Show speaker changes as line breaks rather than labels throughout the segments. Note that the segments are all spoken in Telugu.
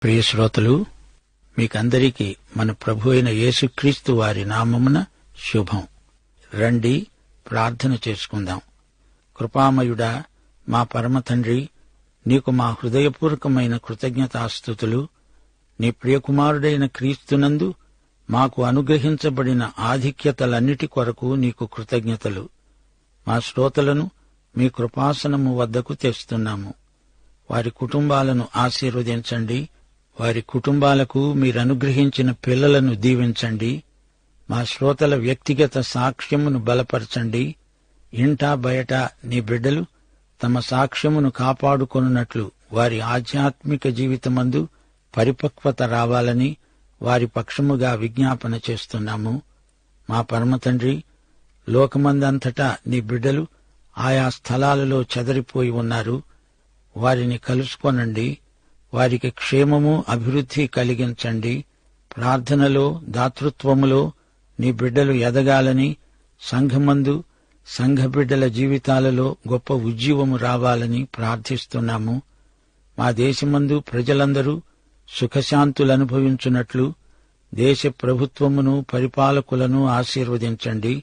ప్రియ శ్రోతలు, మీకందరికీ మన ప్రభు అయిన యేసుక్రీస్తు వారి నామమున శుభం. రండి, ప్రార్థన చేసుకుందాం. కృపామయుడా, మా పరమతండ్రి, నీకు మా హృదయపూర్వకమైన కృతజ్ఞతాస్తుతులు. నీ ప్రియకుమారుడైన క్రీస్తునందు మాకు అనుగ్రహించబడిన ఆధిక్యతలన్నిటి కొరకు నీకు కృతజ్ఞతలు. మా శ్రోతలను మీ కృపాసనము వద్దకు తెస్తున్నాము. వారి కుటుంబాలను ఆశీర్వదించండి. వారి కుటుంబాలకు మీరనుగ్రహించిన పిల్లలను దీవించండి. మా శ్రోతల వ్యక్తిగత సాక్ష్యమును బలపరచండి. ఇంటా బయట నీ బిడ్డలు తమ సాక్ష్యమును కాపాడుకొనున్నట్లు వారి ఆధ్యాత్మిక జీవితమందు పరిపక్వత రావాలని వారి పక్షముగా విజ్ఞాపన చేస్తున్నాము. మా పరమతండ్రి, లోకమందంతటా నీ బిడ్డలు ఆయా స్థలాలలో చెదరిపోయి ఉన్నారు. వారిని కలుసుకొనండి. వారికి క్షేమము, అభివృద్ధి కలిగించండి. ప్రార్థనలో, దాతృత్వములో నీ బిడ్డలు ఎదగాలని, సంఘమందు సంఘ బిడ్డల జీవితాలలో గొప్ప ఉజ్జీవము రావాలని ప్రార్థిస్తున్నాము. మా దేశమందు ప్రజలందరూ సుఖశాంతులనుభవించున్నట్లు దేశ ప్రభుత్వమును, పరిపాలకులను ఆశీర్వదించండి.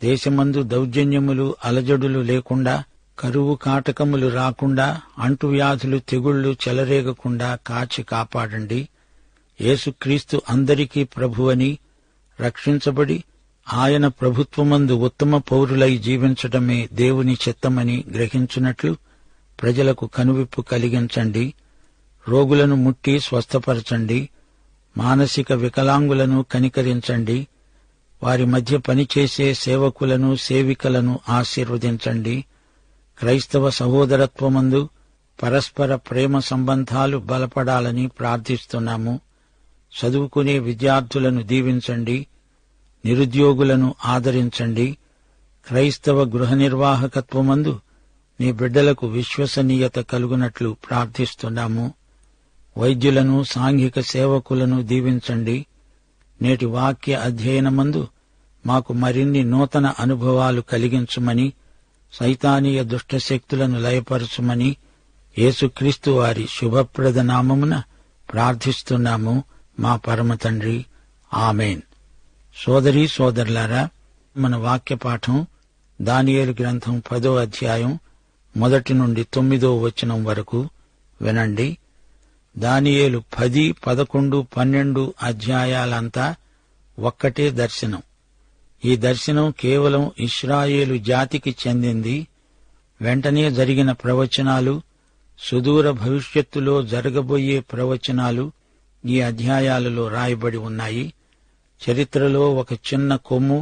దేశమందు దౌర్జన్యములు, అలజడులు లేకుండా, కరువు కాటకములు రాకుండా, అంటువ్యాధులు, తెగుళ్లు చెలరేగకుండా కాచి కాపాడండి. యేసుక్రీస్తు అందరికీ ప్రభువని, రక్షించబడి ఆయన ప్రభుత్వమందు ఉత్తమ పౌరులై జీవించటమే దేవుని చిత్తమని గ్రహించున్నట్లు ప్రజలకు కనువిప్పు కలిగించండి. రోగులను ముట్టి స్వస్థపరచండి. మానసిక వికలాంగులను కనికరించండి. వారి మధ్య పనిచేసే సేవకులను, సేవికలను ఆశీర్వదించండి. క్రైస్తవ సహోదరత్వమందు పరస్పర ప్రేమ సంబంధాలు బలపడాలని ప్రార్థిస్తున్నాము. చదువుకునే విద్యార్థులను దీవించండి. నిరుద్యోగులను ఆదరించండి. క్రైస్తవ గృహ నిర్వాహకత్వమందు నీ బిడ్డలకు విశ్వసనీయత కలుగునట్లు ప్రార్థిస్తున్నాము. వైద్యులను, సాంఘిక సేవకులను దీవించండి. నేటి వాక్య అధ్యయనమందు మాకు మరిన్ని నూతన అనుభవాలు కలిగించుమని, సైతానీయ దుష్టశక్తులను లయపరచుమని యేసుక్రీస్తు వారి శుభప్రద నామమున ప్రార్థిస్తున్నాము. మా పరమతండ్రి, ఆమేన్. సోదరీ సోదరులారా, మన వాక్యపాఠం దానియేలు గ్రంథం 10వ అధ్యాయం 1 నుండి 9వ వచనం వరకు వినండి. దానియేలు 10, 11, 12 అధ్యాయాలంతా ఒక్కటే దర్శనం. ఈ దర్శనం కేవలం ఇశ్రాయేలు జాతికి చెందింది. వెంటనే జరిగిన ప్రవచనాలు, సుదూర భవిష్యత్తులో జరగబోయే ప్రవచనాలు ఈ అధ్యాయాలలో రాయబడి ఉన్నాయి. చరిత్రలో ఒక చిన్న కొమ్ము,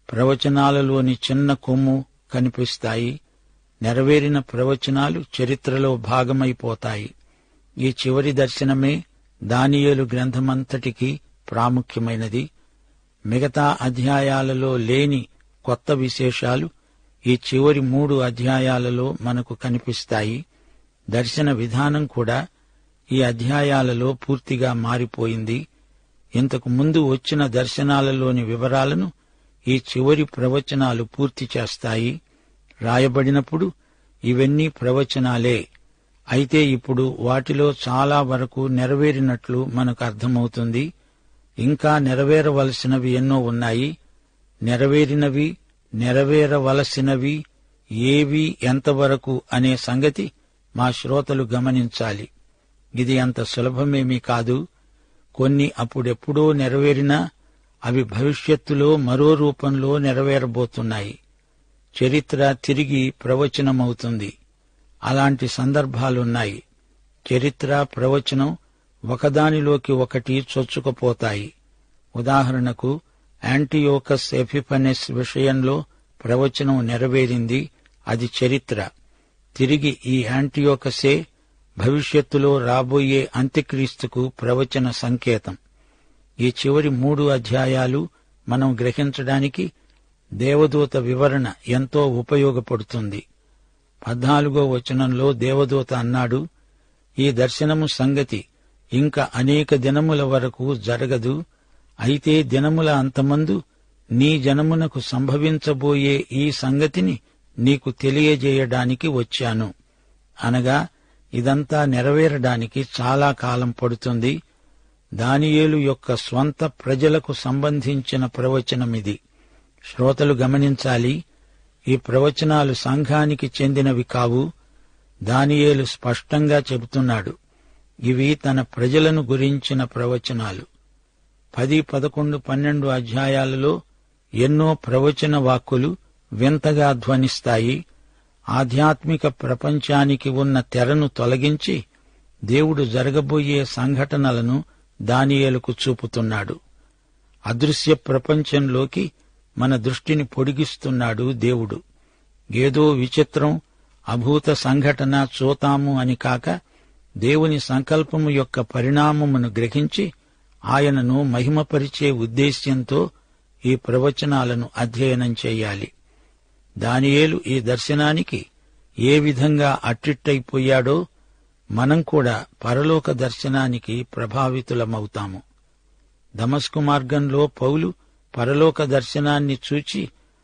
ప్రవచనాలలోని చిన్న కొమ్ము కనిపిస్తాయి. నెరవేరిన ప్రవచనాలు చరిత్రలో భాగమైపోతాయి. ఈ చివరి దర్శనమే దానియేలు గ్రంథమంతటికీ ప్రాముఖ్యమైనది. మిగతా అధ్యాయాలలో లేని కొత్త విశేషాలు ఈ చివరి 3 అధ్యాయాలలో మనకు కనిపిస్తాయి. దర్శన విధానం కూడా ఈ అధ్యాయాలలో పూర్తిగా మారిపోయింది. ఇంతకు ముందు వచ్చిన దర్శనాలలోని వివరాలను ఈ చివరి ప్రవచనాలు పూర్తి చేస్తాయి. రాయబడినప్పుడు ఇవన్నీ ప్రవచనాలే. అయితే ఇప్పుడు వాటిలో చాలా వరకు నెరవేరినట్లు మనకు అర్థమవుతుంది. ఇంకా నెరవేరవలసినవి ఎన్నో ఉన్నాయి. నెరవేరినవి, నెరవేరవలసినవి ఏవి, ఎంతవరకు అనే సంగతి మా శ్రోతలు గమనించాలి. ఇది అంత సులభమేమీ కాదు. కొన్ని అప్పుడెప్పుడో నెరవేరినా అవి భవిష్యత్తులో మరో రూపంలో నెరవేరబోతున్నాయి. చరిత్ర తిరిగి ప్రవచనమవుతుంది. అలాంటి సందర్భాలున్నాయి. చరిత్ర, ప్రవచనం ఒకదానిలోకి ఒకటి చొచ్చుకుపోతాయి. ఉదాహరణకు, యాంటియోకస్ ఎపిఫనెస్ విషయంలో ప్రవచనం నెరవేరింది. అది చరిత్ర. తిరిగి ఈ యాంటియోకసే భవిష్యత్తులో రాబోయే అంత్యక్రీస్తుకు ప్రవచన సంకేతం. ఈ చివరి 3 అధ్యాయాలు మనం గ్రహించడానికి దేవదూత వివరణ ఎంతో ఉపయోగపడుతుంది. 14వ వచనంలో దేవదూత అన్నాడు, ఈ దర్శనము సంగతి ఇంకా అనేక దినముల వరకు జరగదు. అయితే దినముల అంతమందు నీ జనమునకు సంభవించబోయే ఈ సంగతిని నీకు తెలియజేయడానికి వచ్చాను. అనగా ఇదంతా నెరవేరడానికి చాలా కాలం పడుతుంది. దానియేలు యొక్క స్వంత ప్రజలకు సంబంధించిన ప్రవచనమిది. శ్రోతలు గమనించాలి, ఈ ప్రవచనాలు సంఘానికి చెందినవి కావు. దానియేలు స్పష్టంగా చెబుతున్నాడు, ఇవి తన ప్రజలను గురించిన ప్రవచనాలు. 10, 11, 12 అధ్యాయాలలో ఎన్నో ప్రవచన వాక్కులు వింతగా ధ్వనిస్తాయి. ఆధ్యాత్మిక ప్రపంచానికి ఉన్న తెరను తొలగించి దేవుడు జరగబోయే సంఘటనలను దానియేలుకు చూపుతున్నాడు. అదృశ్య ప్రపంచంలోకి మన దృష్టిని పొడిగిస్తున్నాడు దేవుడు. ఏదో విచిత్రం, అభూత సంఘటన చూతాము అని కాక, దేవుని సంకల్పము యొక్క పరిణామమును గ్రహించి ఆయనను మహిమపరిచే ఉద్దేశ్యంతో ఈ ప్రవచనాలను అధ్యయనం చేయాలి. దానియేలు ఈ దర్శనానికి ఏ విధంగా అట్టిట్టయిపోయాడో మనం కూడా పరలోక దర్శనానికి ప్రభావితులమవుతాము. దమస్కు మార్గంలో పౌలు పరలోక దర్శనాన్ని చూచి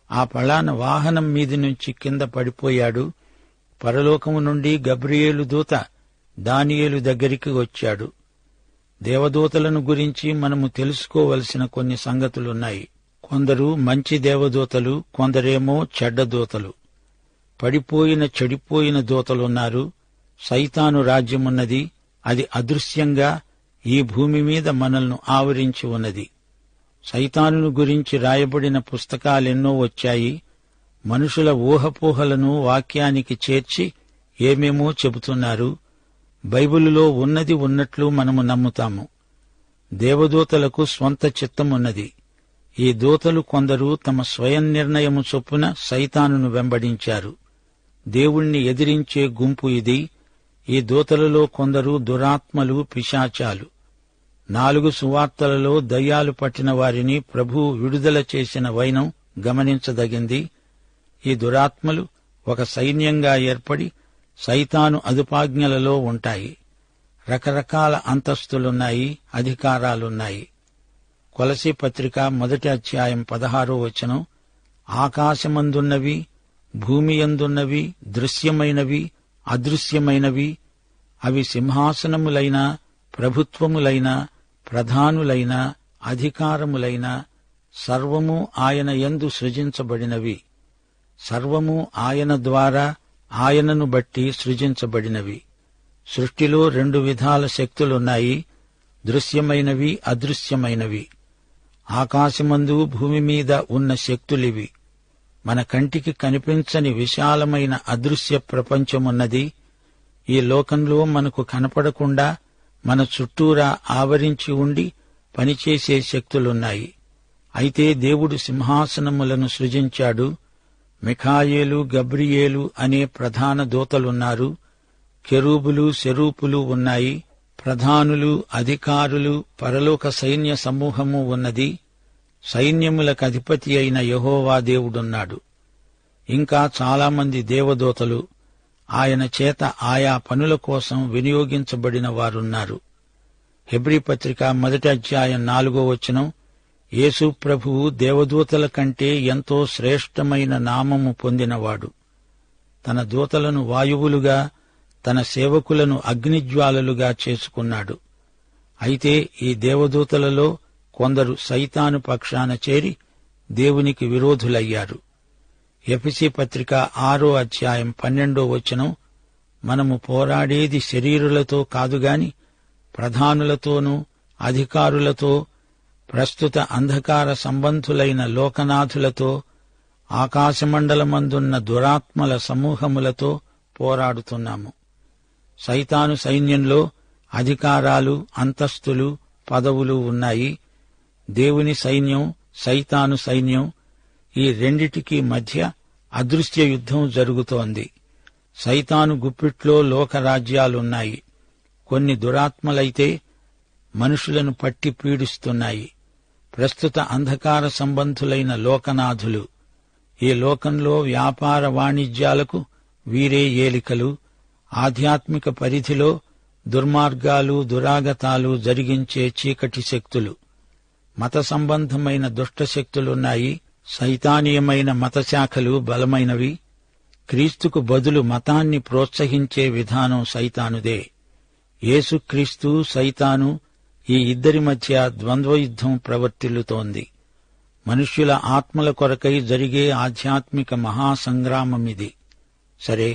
ఆ పళాన వాహనం మీది నుంచి కింద పడిపోయాడు. పరలోకము నుండి గబ్రియేలు దూత దానియేలు దగ్గరికి వచ్చాడు. దేవదూతలను గురించి మనము తెలుసుకోవలసిన కొన్ని సంగతులున్నాయి. కొందరు మంచి దేవదూతలు, కొందరేమో చెడ్డ దూతలు. పడిపోయిన చెడిపోయిన దూతలున్నారు. సైతాను రాజ్యమున్నది. అది అదృశ్యంగా ఈ భూమి మీద మనల్ని ఆవరించి ఉన్నది. సైతానును గురించి రాయబడిన పుస్తకాలెన్నో వచ్చాయి. మనుషుల ఊహపోహలను వాక్యానికి చేర్చి ఏమేమో చెబుతున్నారు. బైబిలులో ఉన్నది ఉన్నట్లు మనము నమ్ముతాము. దేవదూతలకు స్వంత చిత్తమున్నది. ఈ దూతలు కొందరు తమ స్వయం నిర్ణయము చొప్పున సైతానును వెంబడించారు. దేవుణ్ణి ఎదిరించే గుంపు ఇది. ఈ దూతలలో కొందరు దురాత్మలు, పిశాచాలు. 4 సువార్తలలో దయ్యాలు పట్టిన వారిని ప్రభువు విడుదల చేసిన వైనం గమనించదగింది. ఈ దురాత్మలు ఒక సైన్యంగా ఏర్పడి సైతాను అదుపాజ్ఞలలో ఉంటాయి. రకరకాల అంతస్తులున్నాయి, అధికారాలున్నాయి. కొలసీ పత్రిక 1 అధ్యాయం 16వ వచనం, ఆకాశమందున్నవి, భూమియందున్నవి, దృశ్యమైనవి, అదృశ్యమైనవి, అవి సింహాసనములైనా, ప్రభుత్వములైనా, ప్రధానులైనా, అధికారములైనా, సర్వము ఆయన యందు సృజించబడినవి. సర్వము ఆయన ద్వారా, ఆయనను బట్టి సృజించబడినవి. సృష్టిలో 2 విధాల శక్తులున్నాయి, దృశ్యమైనవి, అదృశ్యమైనవి. ఆకాశమందు, భూమి మీద ఉన్న శక్తులివి. మన కంటికి కనిపించని విశాలమైన అదృశ్య ప్రపంచమున్నది. ఈ లోకంలో మనకు కనపడకుండా మన చుట్టూరా ఆవరించి ఉండి పనిచేసే శక్తులున్నాయి. అయితే దేవుడు సింహాసనములను సృజించాడు. మిఖాయేలు, గబ్రియేలు అనే ప్రధాన దూతలున్నారు. కెరూబులు, సెరూపులు ఉన్నాయి. ప్రధానులు, అధికారులు, పరలోక సైన్య సమూహము ఉన్నది. సైన్యములకు అధిపతి అయిన యెహోవా దేవుడున్నాడు. ఇంకా చాలామంది దేవదూతలు ఆయన చేత ఆయా పనుల కోసం వినియోగించబడిన వారున్నారు. హెబ్రీ పత్రిక 1 అధ్యాయం 4వ వచనం, యేసు ప్రభువు దేవదూతల కంటే ఎంతో శ్రేష్టమైన నామము పొందినవాడు. తన దూతలను వాయువులుగా, తన సేవకులను అగ్నిజ్వాలలుగా చేసుకున్నాడు. అయితే ఈ దేవదూతలలో కొందరు సైతాను పక్షాన చేరి దేవునికి విరోధులయ్యారు. ఎఫెసీ పత్రిక 6వ అధ్యాయం 12వ వచనం, మనము పోరాడేది శరీరులతో కాదుగాని ప్రధానులతోనూ, అధికారులతో, ప్రస్తుత అంధకార సంబంధులైన లోకనాథులతో, ఆకాశమండలమందున్న దురాత్మల సమూహములతో పోరాడుతున్నాము. సైతాను సైన్యంలో అధికారాలు, అంతస్తులు, పదవులు ఉన్నాయి. దేవుని సైన్యం, సైతాను సైన్యం, ఈ రెండిటికీ మధ్య అదృశ్య యుద్ధం జరుగుతోంది. సైతాను గుప్పిట్లో లోకరాజ్యాలున్నాయి. కొన్ని దురాత్మలైతే మనుషులను పట్టి పీడిస్తున్నాయి. ప్రస్తుత అంధకార సంబంధులైన లోకనాథులు. ఈ లోకంలో వ్యాపార వాణిజ్యాలకు వీరే ఏలికలు. ఆధ్యాత్మిక పరిధిలో దుర్మార్గాలు, దురాగతాలు జరిగించే చీకటి శక్తులు. మత సంబంధమైన దుష్టశక్తులున్నాయి. సైతానీయమైన మతశాఖలు బలమైనవి. క్రీస్తుకు బదులు మతాన్ని ప్రోత్సహించే విధానం సైతానుదే. యేసుక్రీస్తు, సైతాను ఈ ఇద్దరి మధ్య ద్వంద్వయుద్ధం ప్రవర్తిల్లుతోంది. మనుష్యుల ఆత్మల కొరకై జరిగే ఆధ్యాత్మిక మహాసంగ్రామమిది. సరే,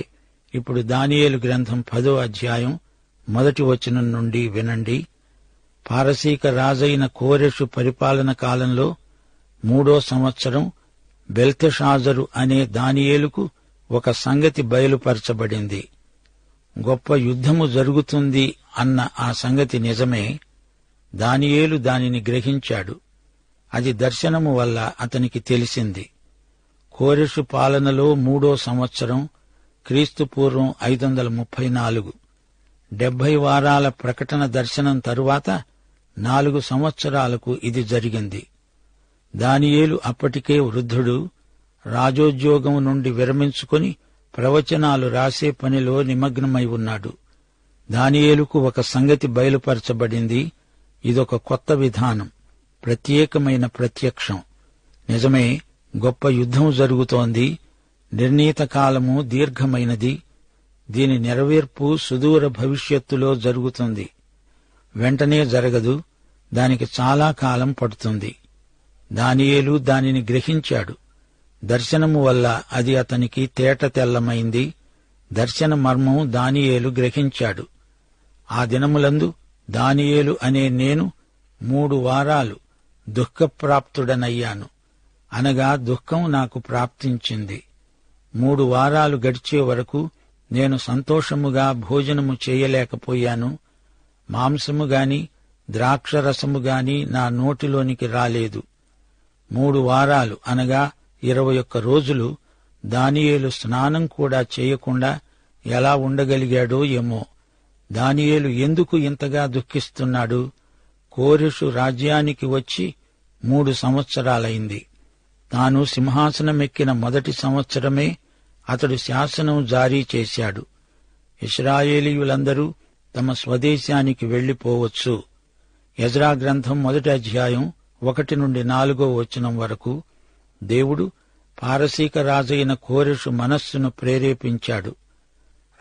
ఇప్పుడు దానియేలు గ్రంథం 10వ అధ్యాయం 1వ వచనం నుండి వినండి. పారసీక రాజైన కోరెషు పరిపాలన కాలంలో 3వ సంవత్సరం బెల్తెషాజరు అనే దానియేలుకు ఒక సంగతి బయలుపరచబడింది. గొప్ప యుద్ధము జరుగుతుంది అన్న ఆ సంగతి నిజమే. దానియేలు దానిని గ్రహించాడు. అది దర్శనము వల్ల అతనికి తెలిసింది. కోరెషు పాలనలో 3వ సంవత్సరం, క్రీస్తు పూర్వం 534, 70 వారాల ప్రకటన దర్శనం తరువాత 4 సంవత్సరాలకు ఇది జరిగింది. దానియేలు అప్పటికే వృద్ధుడు. రాజోద్యోగం నుండి విరమించుకొని ప్రవచనాలు రాసే పనిలో నిమగ్నమై ఉన్నాడు. దానియేలుకు ఒక సంగతి బయలుపరచబడింది. ఇదొక కొత్త విధానం, ప్రత్యేకమైన ప్రత్యక్షం. నిజమే, గొప్ప యుద్ధం జరుగుతోంది. నిర్ణీత కాలము దీర్ఘమైనది. దీని నెరవేర్పు సుదూర భవిష్యత్తులో జరుగుతుంది. వెంటనే జరగదు, దానికి చాలా కాలం పడుతుంది. దానియేలు దానిని గ్రహించాడు. దర్శనము వల్ల అది అతనికి తేటతెల్లమైంది. దర్శన మర్మం దానియేలు గ్రహించాడు. ఆ దినములందు దానియేలు అనే నేను 3 వారాలు దుఃఖప్రాప్తుడనయ్యాను. అనగా దుఃఖం నాకు ప్రాప్తించింది. 3 వారాలు గడిచే వరకు నేను సంతోషముగా భోజనము చేయలేకపోయాను. మాంసము గాని ద్రాక్షరసము గాని నా నోటిలోనికి రాలేదు. 3 వారాలు అనగా 21 రోజులు దానియేలు స్నానం కూడా చేయకుండా ఎలా ఉండగలిగాడో ఏమో. దానియేలు ఎందుకు ఇంతగా దుఃఖిస్తున్నాడు? కోరెషు రాజ్యానికి వచ్చి 3 సంవత్సరాలైంది. తాను సింహాసనమెక్కిన మొదటి సంవత్సరమే అతడు శాసనం జారీ చేశాడు. ఇశ్రాయేలీయులందరూ తమ స్వదేశానికి వెళ్లిపోవచ్చు. ఎజ్రా గ్రంథం 1వ అధ్యాయం 1 నుండి 4వ వచనం వరకు దేవుడు పారసీక రాజైన కోరెషు మనస్సును ప్రేరేపించాడు.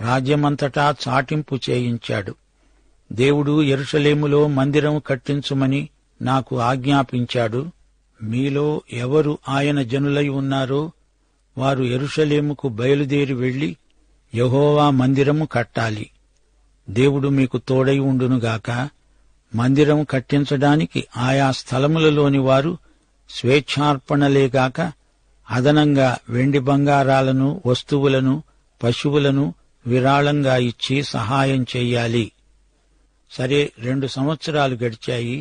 రాజ్యమంతటా చాటింపు చేయించాడు. దేవుడు యెరూషలేములో మందిరం కట్టించుమని నాకు ఆజ్ఞాపించాడు. మీలో ఎవరు ఆయన జనులై ఉన్నారో వారు యెరూషలేముకు బయలుదేరి వెళ్లి యెహోవా మందిరము కట్టాలి. దేవుడు మీకు తోడై ఉండునుగాక. మందిరం కట్టించడానికి ఆయా స్థలములలోని వారు స్వేచ్ఛార్పణలేగాక అదనంగా వెండి బంగారాలను, వస్తువులను, పశువులను విరాళంగా ఇచ్చి సహాయం చెయ్యాలి. సరే, 2 సంవత్సరాలు గడిచాయి.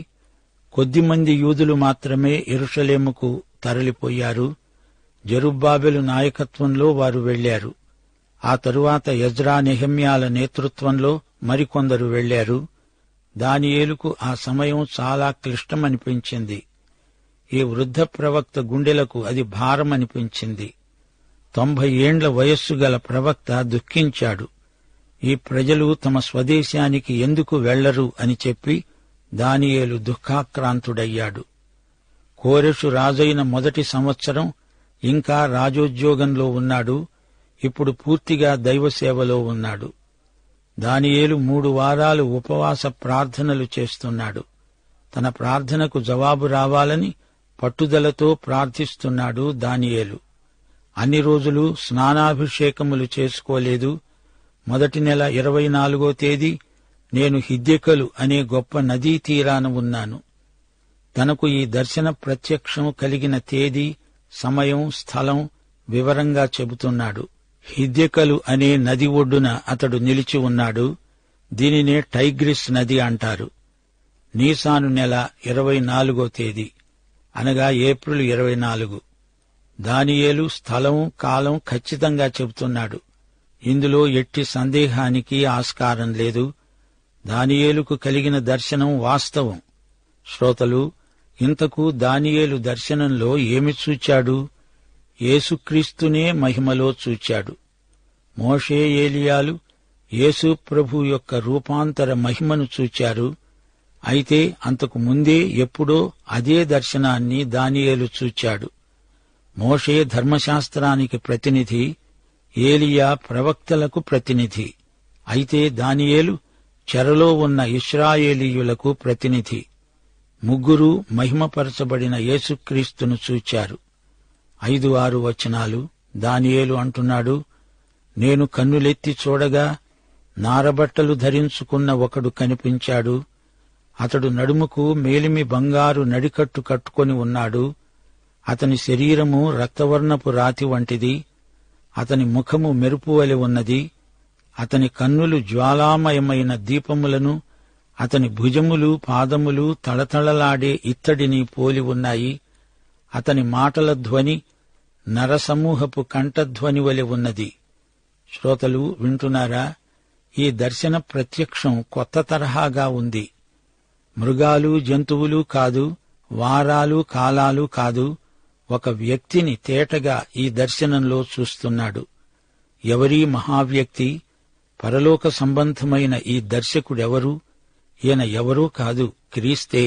కొద్దిమంది యూదులు మాత్రమే యెరూషలేముకు తరలిపోయారు. జెరుబ్బాబెలు నాయకత్వంలో వారు వెళ్లారు. ఆ తరువాత ఎజ్రా, నెహెమ్యాల నేతృత్వంలో మరికొందరు వెళ్లారు. దానియేలుకు ఆ సమయం చాలా క్లిష్టమనిపించింది. ఈ వృద్ధ ప్రవక్త గుండెలకు అది భారమనిపించింది. 90 ఏండ్ల వయస్సు గల ప్రవక్త దుఃఖించాడు. ఈ ప్రజలు తమ స్వదేశానికి ఎందుకు వెళ్లరు అని చెప్పి దానియేలు దుఃఖాక్రాంతుడయ్యాడు. కోరెషు రాజైన మొదటి సంవత్సరం ఇంకా రాజోద్యోగంలో ఉన్నాడు. ఇప్పుడు పూర్తిగా దైవసేవలో ఉన్నాడు. దానియేలు 3 వారాలు ఉపవాస ప్రార్థనలు చేస్తున్నాడు. తన ప్రార్థనకు జవాబు రావాలని పట్టుదలతో ప్రార్థిస్తున్నాడు దానియేలు. అన్ని రోజులు స్నానాభిషేకములు చేసుకోలేదు. మొదటి నెల 24వ తేదీ నేను హిద్దెకలు అనే గొప్ప నదీ తీరాన ఉన్నాను. తనకు ఈ దర్శన ప్రత్యక్షం కలిగిన తేదీ, సమయం, స్థలం వివరంగా చెబుతున్నాడు. హిద్దెకలు అనే నది ఒడ్డున అతడు నిలిచి ఉన్నాడు. దీనినే టైగ్రిస్ నది అంటారు. నీసాను నెల 24వ తేదీ అనగా ఏప్రిల్ 24. దానియేలు స్థలం, కాలం ఖచ్చితంగా చెబుతున్నాడు. ఇందులో ఎట్టి సందేహానికి ఆస్కారం లేదు. దానియేలుకు కలిగిన దర్శనం వాస్తవం. శ్రోతలు, ఇంతకు దానియేలు దర్శనంలో ఏమి చూచాడు? యేసుక్రీస్తునే మహిమలో చూచాడు. మోషే, ఏలియాలు యేసు ప్రభు యొక్క రూపాంతర మహిమను చూచారు. అయితే అంతకు ముందే ఎప్పుడో అదే దర్శనాన్ని దానియేలు చూచాడు. మోషే ధర్మశాస్త్రానికి ప్రతినిధి, ఏలియా ప్రవక్తలకు ప్రతినిధి. అయితే దానియేలు చెరలో ఉన్న ఇశ్రాయేలీయులకు ప్రతినిధి. ముగ్గురు మహిమపరచబడిన యేసుక్రీస్తును చూచారు. 5-6 వచనాలు. దానియేలు అంటున్నాడు, నేను కన్నులెత్తి చూడగా నారబట్టలు ధరించుకున్న ఒకడు కనిపించాడు. అతడు నడుముకు మేలిమి బంగారు నడికట్టు కట్టుకొని ఉన్నాడు. అతని శరీరము రక్తవర్ణపు రాతి వంటిది. అతని ముఖము మెరుపువలె ఉన్నది. అతని కన్నులు జ్వాలామయమైన దీపములను, అతని భుజములు పాదములు తళతళలాడే ఇత్తడిని పోలి ఉన్నాయి. అతని మాటల ధ్వని నరసమూహపు కంఠధ్వని వలె ఉన్నది. శ్రోతలు వింటున్నారా? ఈ దర్శన ప్రత్యక్షం కొత్త తరహాగా ఉంది. మృగాలు జంతువులు కాదు, వారాలు కాలాలు కాదు, ఒక వ్యక్తిని తేటగా ఈ దర్శనంలో చూస్తున్నాడు. ఎవరీ మహావ్యక్తి? పరలోక సంబంధమైన ఈ దర్శకుడెవరు? ఈయన ఎవరూ కాదు, క్రీస్తే.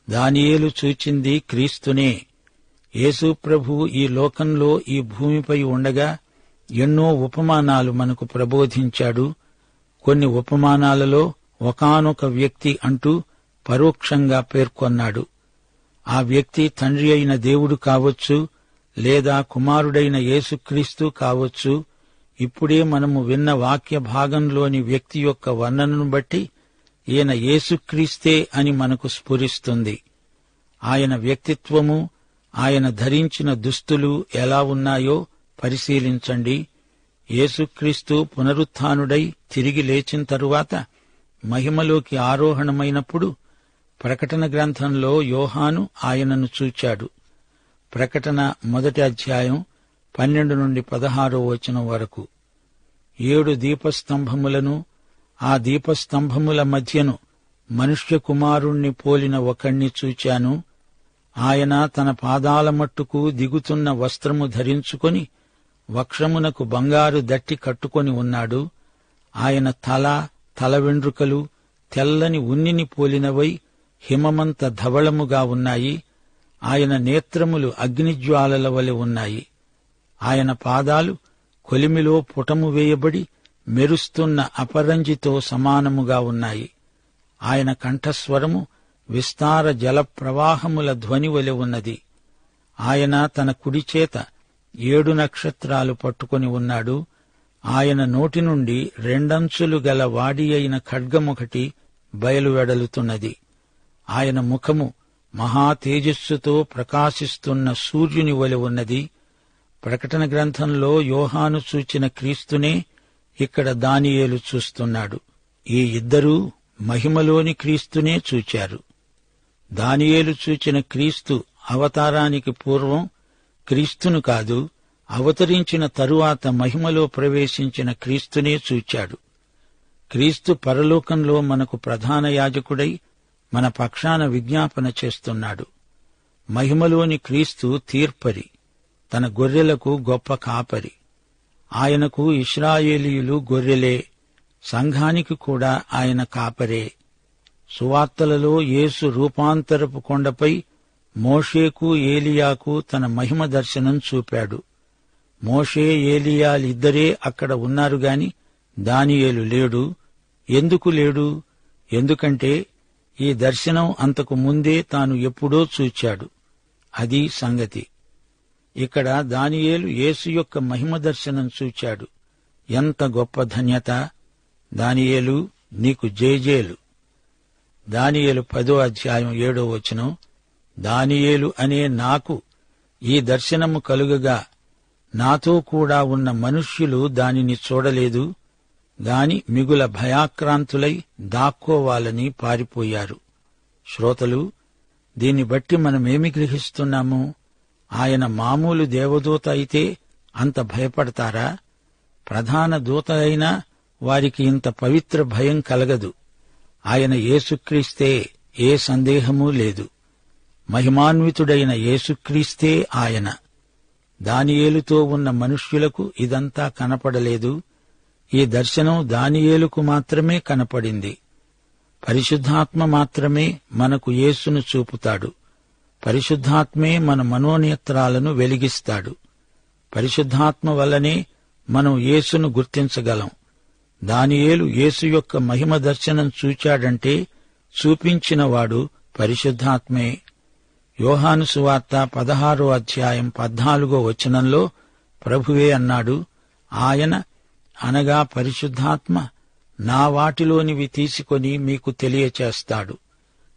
దానియేలు చూచింది క్రీస్తునే. యేసు ప్రభువు ఈ లోకంలో ఈ భూమిపై ఉండగా ఎన్నో ఉపమానాలు మనకు ప్రబోధించాడు. కొన్ని ఉపమానాలలో ఒకానొక వ్యక్తి అంటూ పరోక్షంగా పేర్కొన్నాడు. ఆ వ్యక్తి తండ్రి అయిన దేవుడు కావచ్చు, లేదా కుమారుడైన యేసుక్రీస్తు కావచ్చు. ఇప్పుడే మనము విన్న వాక్య భాగంలోని వ్యక్తి యొక్క వర్ణనను బట్టి ఈయన యేసుక్రీస్తే అని మనకు స్ఫురిస్తుంది. ఆయన వ్యక్తిత్వము, ఆయన ధరించిన దుస్తులు ఎలా ఉన్నాయో పరిశీలించండి. యేసుక్రీస్తు పునరుత్థానుడై తిరిగి లేచిన తరువాత మహిమలోకి ఆరోహణమైనప్పుడు ప్రకటన గ్రంథంలో యోహాను ఆయనను చూచాడు. ప్రకటన 1వ అధ్యాయం 12-16 వచనం వరకు. 7 దీపస్తంభములను, ఆ దీపస్తంభముల మధ్యను మనుష్య కుమారుణ్ణి పోలిన ఒకణ్ణి చూచాను. ఆయన తన పాదాల మట్టుకు దిగుతున్న వస్త్రము ధరించుకొని వక్షమునకు బంగారు దట్టి కట్టుకొని ఉన్నాడు. ఆయన తల వెండ్రుకలు తెల్లని ఉన్నిని పోలినవై హిమమంత ధవళముగా ఉన్నాయి. ఆయన నేత్రములు అగ్నిజ్వాలల వలె ఉన్నాయి. ఆయన పాదాలు కొలిమిలో పుటము వేయబడి మెరుస్తున్న అపరంజితో సమానముగా ఉన్నాయి. ఆయన కంఠస్వరము విస్తార జల ప్రవాహముల ధ్వని వలె ఉన్నది. ఆయన తన కుడిచేత 7 నక్షత్రాలు పట్టుకొని ఉన్నాడు. ఆయన నోటి నుండి 2 అంచులు గల వాడి అయిన ఖడ్గమొకటి బయలువెడలుతున్నది. ఆయన ముఖము మహా తేజస్సుతో ప్రకాశిస్తున్న సూర్యుని వలె ఉన్నది. ప్రకటన గ్రంథంలో యోహాను చూచిన క్రీస్తునే ఇక్కడ దానియేలు చూస్తున్నాడు. ఈ ఇద్దరూ మహిమలోని క్రీస్తునే చూచారు. దానియేలు చూచిన క్రీస్తు అవతారానికి పూర్వం క్రీస్తును కాదు, అవతరించిన తరువాత మహిమలో ప్రవేశించిన క్రీస్తునే చూచాడు. క్రీస్తు పరలోకంలో మనకు ప్రధాన యాజకుడై మన పక్షాన విజ్ఞాపన చేస్తున్నాడు. మహిమలోని క్రీస్తు తీర్పరి, తన గొర్రెలకు గొప్ప కాపరి. ఆయనకు ఇశ్రాయేలీయులు గొర్రెలే, సంఘానికి కూడా ఆయన కాపరే. సువార్తలలో యేసు రూపాంతరపు కొండపై మోషేకు ఏలియాకు తన మహిమ దర్శనం చూపాడు. మోషే ఏలియాలిద్దరే అక్కడ ఉన్నారు గాని దానియేలు లేడు. ఎందుకు లేడు? ఎందుకంటే ఈ దర్శనం అంతకు ముందే తాను ఎప్పుడో చూచాడు. అది సంగతి. ఇక్కడ దానియేలు యేసు యొక్క మహిమ దర్శనం చూచాడు. ఎంత గొప్ప ధన్యత! దానియేలు నీకు జేజేలు. దానియేలు 10వ అధ్యాయం 7వ వచనం. దానియేలు అనే నాకు ఈ దర్శనము కలుగగా నాతో కూడా ఉన్న మనుష్యులు దానిని చూడలేదు గాని మిగుల భయాక్రాంతులై దాక్కోవాలని పారిపోయారు. శ్రోతలు, దీన్ని బట్టి మనమేమి గ్రహిస్తున్నాము? ఆయన మామూలు దేవదూత అయితే అంత భయపడతారా? ప్రధాన దూత అయినా వారికి ఇంత పవిత్ర భయం కలగదు. ఆయన యేసుక్రీస్తే, ఏ సందేహమూ లేదు. మహిమాన్వితుడైన యేసుక్రీస్తే ఆయన. దానియేలుతో ఉన్న మనుష్యులకు ఇదంతా కనపడలేదు. ఈ దర్శనం దానియేలుకు మాత్రమే కనపడింది. పరిశుద్ధాత్మ మాత్రమే మనకు యేసును చూపుతాడు. పరిశుద్ధాత్మే మన మనోనేత్రాలను వెలిగిస్తాడు. పరిశుద్ధాత్మ వల్లనే మనం యేసును గుర్తించగలం. దానియేలు యేసు యొక్క మహిమ దర్శనం చూచాడంటే చూపించినవాడు పరిశుద్ధాత్మే. యోహాను సువార్త 16వ అధ్యాయం 14వ వచనంలో ప్రభువే అన్నాడు, ఆయన అనగా పరిశుద్ధాత్మ నా వాటిలోనివి తీసుకొని మీకు తెలియచేస్తాడు,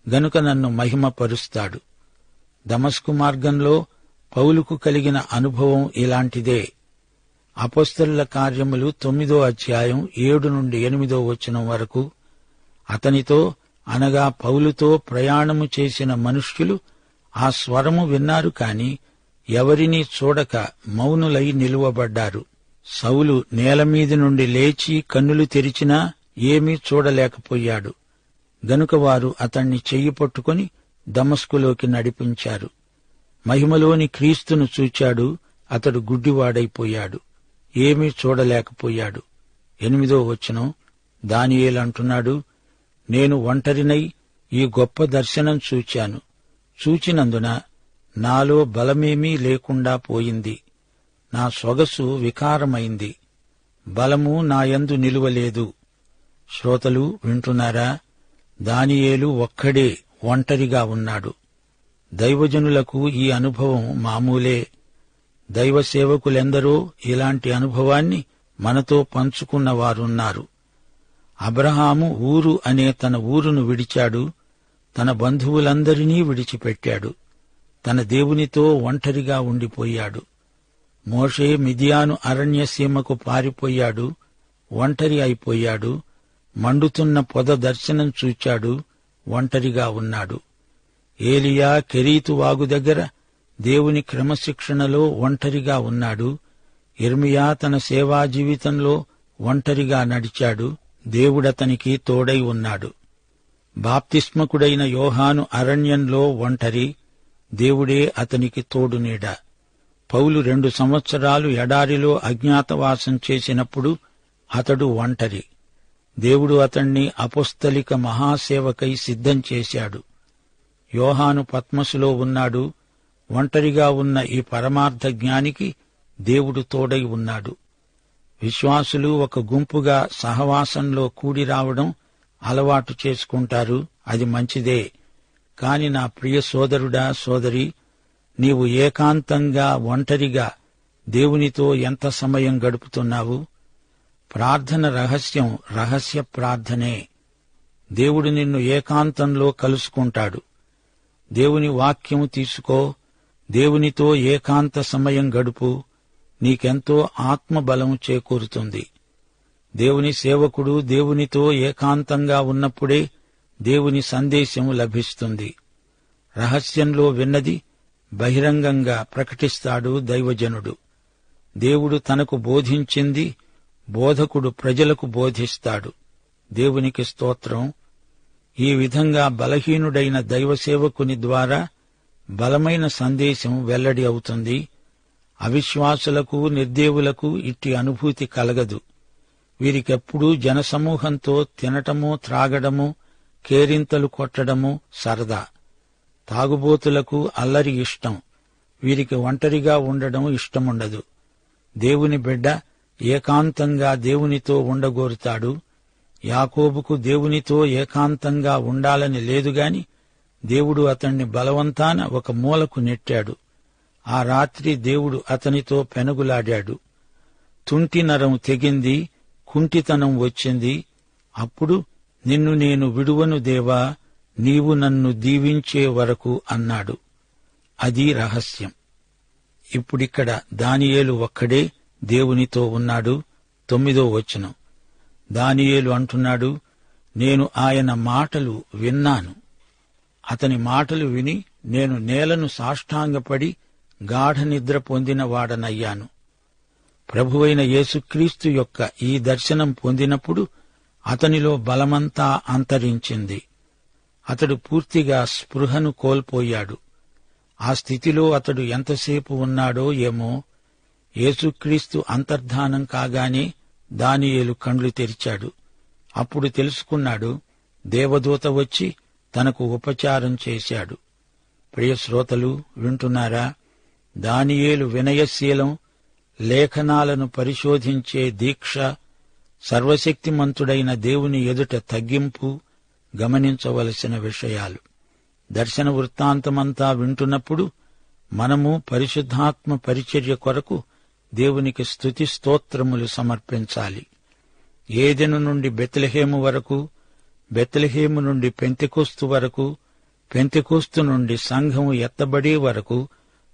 గనుక నన్ను మహిమపరుస్తాడు. దమస్కు మార్గంలో పౌలుకు కలిగిన అనుభవం ఇలాంటిదే. అపొస్తలుల కార్యములు 9వ అధ్యాయం 7 నుండి 8వ వచనం వరకు అతనితో అనగా పౌలుతో ప్రయాణము చేసిన మనుష్యులు ఆ స్వరము విన్నారు కాని ఎవరినీ చూడక మౌనులై నిలువబడ్డారు. సౌలు నేలమీది నుండి లేచి కన్నులు తెరిచినా ఏమీ చూడలేకపోయాడు. గనుక వారు అతణ్ణి చెయ్యి పట్టుకుని దమస్కులోకి నడిపించారు. మహిమలోని క్రీస్తును చూచాడు. అతడు గుడ్డివాడైపోయాడు, ఏమీ చూడలేకపోయాడు. 8వ వచనం దానియేలంటున్నాడు, నేను ఒంటరినై ఈ గొప్ప దర్శనం చూచాను. చూచినందున నాలో బలమేమీ లేకుండా పోయింది. నా సొగసు వికారమైంది, బలము నాయందు నిలువలేదు. శ్రోతలు వింటున్నారా? దానియేలు ఒక్కడే ఒంటరిగా ఉన్నాడు. దైవజనులకు ఈ అనుభవం మామూలే. దైవ సేవకులెందరో ఇలాంటి అనుభవాన్ని మనతో పంచుకున్నవారున్నారు. అబ్రహాము ఊరు అనే తన ఊరును విడిచాడు, తన బంధువులందరినీ విడిచిపెట్టాడు, తన దేవునితో ఒంటరిగా ఉండిపోయాడు. మోషే మిదియాను అరణ్యసీమకు పారిపోయాడు, ఒంటరి అయిపోయాడు. మండుతున్న పొద దర్శనం చూచాడు, ఒంటరిగా ఉన్నాడు. ఏలియా కెరీతు వాగు దగ్గర దేవుని క్రమశిక్షణలో ఒంటరిగా ఉన్నాడు. యిర్మీయా తన సేవా జీవితంలో ఒంటరిగా నడిచాడు, దేవుడతనికి తోడై ఉన్నాడు. బాప్తిస్మకుడైన యోహాను అరణ్యంలో ఒంటరి, దేవుడే అతనికి తోడునీడ. పౌలు 2 సంవత్సరాలు ఎడారిలో అజ్ఞాతవాసం చేసినప్పుడు అతడు ఒంటరి. దేవుడు అతణ్ణి అపొస్తలిక మహాసేవకై సిద్ధం చేశాడు. యోహాను పత్మసులో ఉన్నాడు. ఒంటరిగా ఉన్న ఈ పరమార్థ జ్ఞానికి దేవుడు తోడై ఉన్నాడు. విశ్వాసులు ఒక గుంపుగా సహవాసంలో కూడి రావడం అలవాటు చేసుకుంటారు, అది మంచిదే. కాని నా ప్రియ సోదరుడా, సోదరి, నీవు ఏకాంతంగా ఒంటరిగా దేవునితో ఎంత సమయం గడుపుతున్నావు? ప్రార్థన రహస్యం రహస్య ప్రార్థనే. దేవుడు నిన్ను ఏకాంతంలో కలుసుకుంటాడు. దేవుని వాక్యము తీసుకో, దేవునితో ఏకాంత సమయం గడుపు, నీకెంతో ఆత్మబలం చేకూరుతుంది. దేవుని సేవకుడు దేవునితో ఏకాంతంగా ఉన్నప్పుడే దేవుని సందేశం లభిస్తుంది. రహస్యంలో విన్నది బహిరంగంగా ప్రకటిస్తాడు దైవజనుడు. దేవుడు తనకు బోధించింది బోధకుడు ప్రజలకు బోధిస్తాడు. దేవునికి స్తోత్రం. ఈ విధంగా బలహీనుడైన దైవసేవకుని ద్వారా బలమైన సందేశం వెల్లడి అవుతుంది. అవిశ్వాసులకు, నిర్దేవులకు ఇట్టి అనుభూతి కలగదు. వీరికెప్పుడూ జనసమూహంతో తినటము, త్రాగడము, కేరింతలు కొట్టడము సరదా. తాగుబోతులకు అల్లరి ఇష్టం. వీరికి ఒంటరిగా ఉండడం ఇష్టముండదు. దేవుని బిడ్డ ఏకాంతంగా దేవునితో ఉండగోరుతాడు. యాకోబుకు దేవునితో ఏకాంతంగా ఉండాలని లేదుగాని దేవుడు అతణ్ణి బలవంతాన ఒక మూలకు నెట్టాడు. ఆ రాత్రి దేవుడు అతనితో పెనుగులాడాడు. తుంటి నరం తెగింది, కుంటితనం వచ్చింది. అప్పుడు నిన్ను నేను విడువను దేవా, నీవు నన్ను దీవించే వరకు అన్నాడు. అది రహస్యం. ఇప్పుడిక్కడ దానియేలు ఒక్కడే దేవునితో ఉన్నాడు. 9వ వచనం దానియేలు అంటున్నాడు, నేను ఆయన మాటలు విన్నాను. అతని మాటలు విని నేను నేలను సాష్టాంగపడి గాఢ నిద్ర పొందిన వాడనయ్యాను. ప్రభువైన యేసుక్రీస్తు యొక్క ఈ దర్శనం పొందినప్పుడు అతనిలో బలమంతా అంతరించింది. అతడు పూర్తిగా స్పృహను కోల్పోయాడు. ఆ స్థితిలో అతడు ఎంతసేపు ఉన్నాడో ఏమో. యేసుక్రీస్తు అంతర్ధానం కాగానే దానియేలు కండ్లు తెరిచాడు. అప్పుడు తెలుసుకున్నాడు, దేవదూత వచ్చి తనకు ఉపచారం చేశాడు. ప్రియ శ్రోతలు వింటున్నారా? దానియేలు వినయశీలం, లేఖనాలను పరిశోధించే దీక్ష, సర్వశక్తిమంతుడైన దేవుని ఎదుట తగ్గింపు గమనించవలసిన విషయాలు. దర్శన వృత్తాంతమంతా వింటున్నప్పుడు మనము పరిశుద్ధాత్మ పరిచర్య కొరకు దేవునికి స్తుతి స్తోత్రములు సమర్పించాలి. ఏదెను నుండి బెత్లెహేము వరకు, బెత్లెహేము నుండి పెంతెకోస్తు వరకు, పెంతెకోస్తు నుండి సంఘము ఎత్తబడే వరకు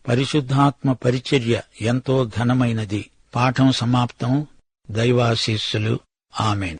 పరిశుద్ధాత్మ పరిచర్య ఎంతో ఘనమైనది. పాఠం సమాప్తం. దైవాశీస్సులు. ఆమేన్.